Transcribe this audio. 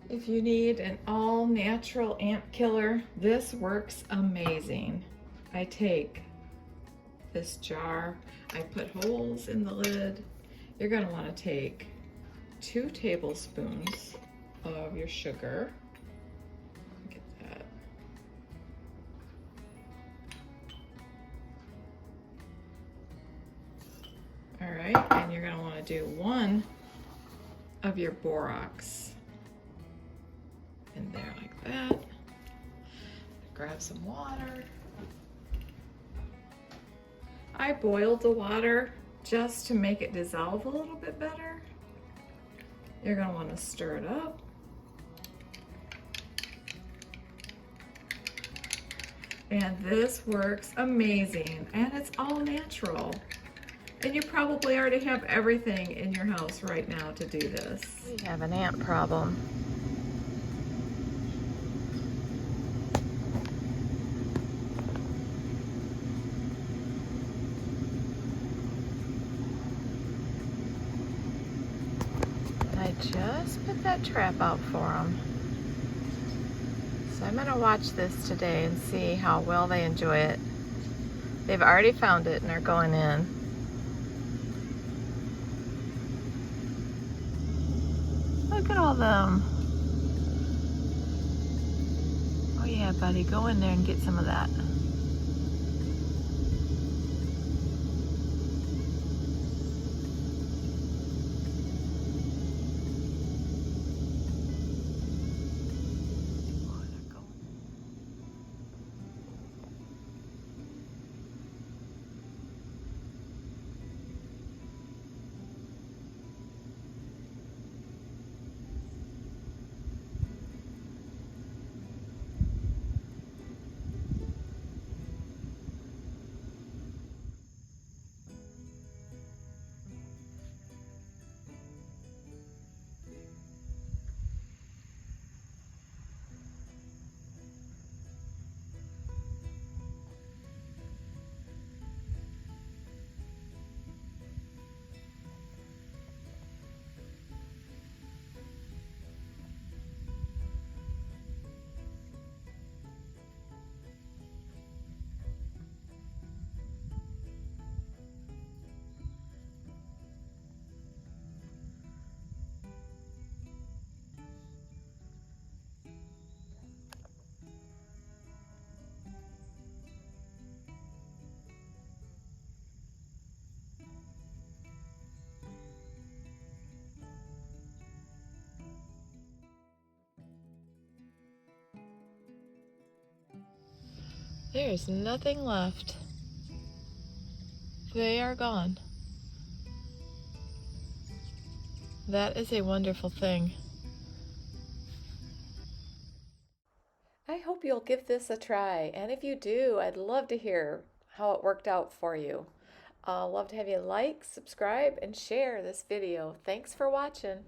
If you need an all-natural ant killer, this works amazing. I take this jar, I put holes in the lid. You're gonna wanna take 2 tablespoons of your sugar. Get that. All right, and you're gonna wanna do 1 of your borax in there like that. Grab some water. I boiled the water just to make it dissolve a little bit better. You're gonna wanna stir it up. And this works amazing, and it's all natural. And you probably already have everything in your house right now to do this. We have an ant problem. I just put that trap out for them. So I'm gonna watch this today and see how well they enjoy it. They've already found it and are going in. Look at all them. Oh yeah, buddy, go in there and get some of that. There's nothing left. They are gone. That is a wonderful thing. I hope you'll give this a try, and if you do, I'd love to hear how it worked out for you. Love to have you like, subscribe, and share this video. Thanks for watching.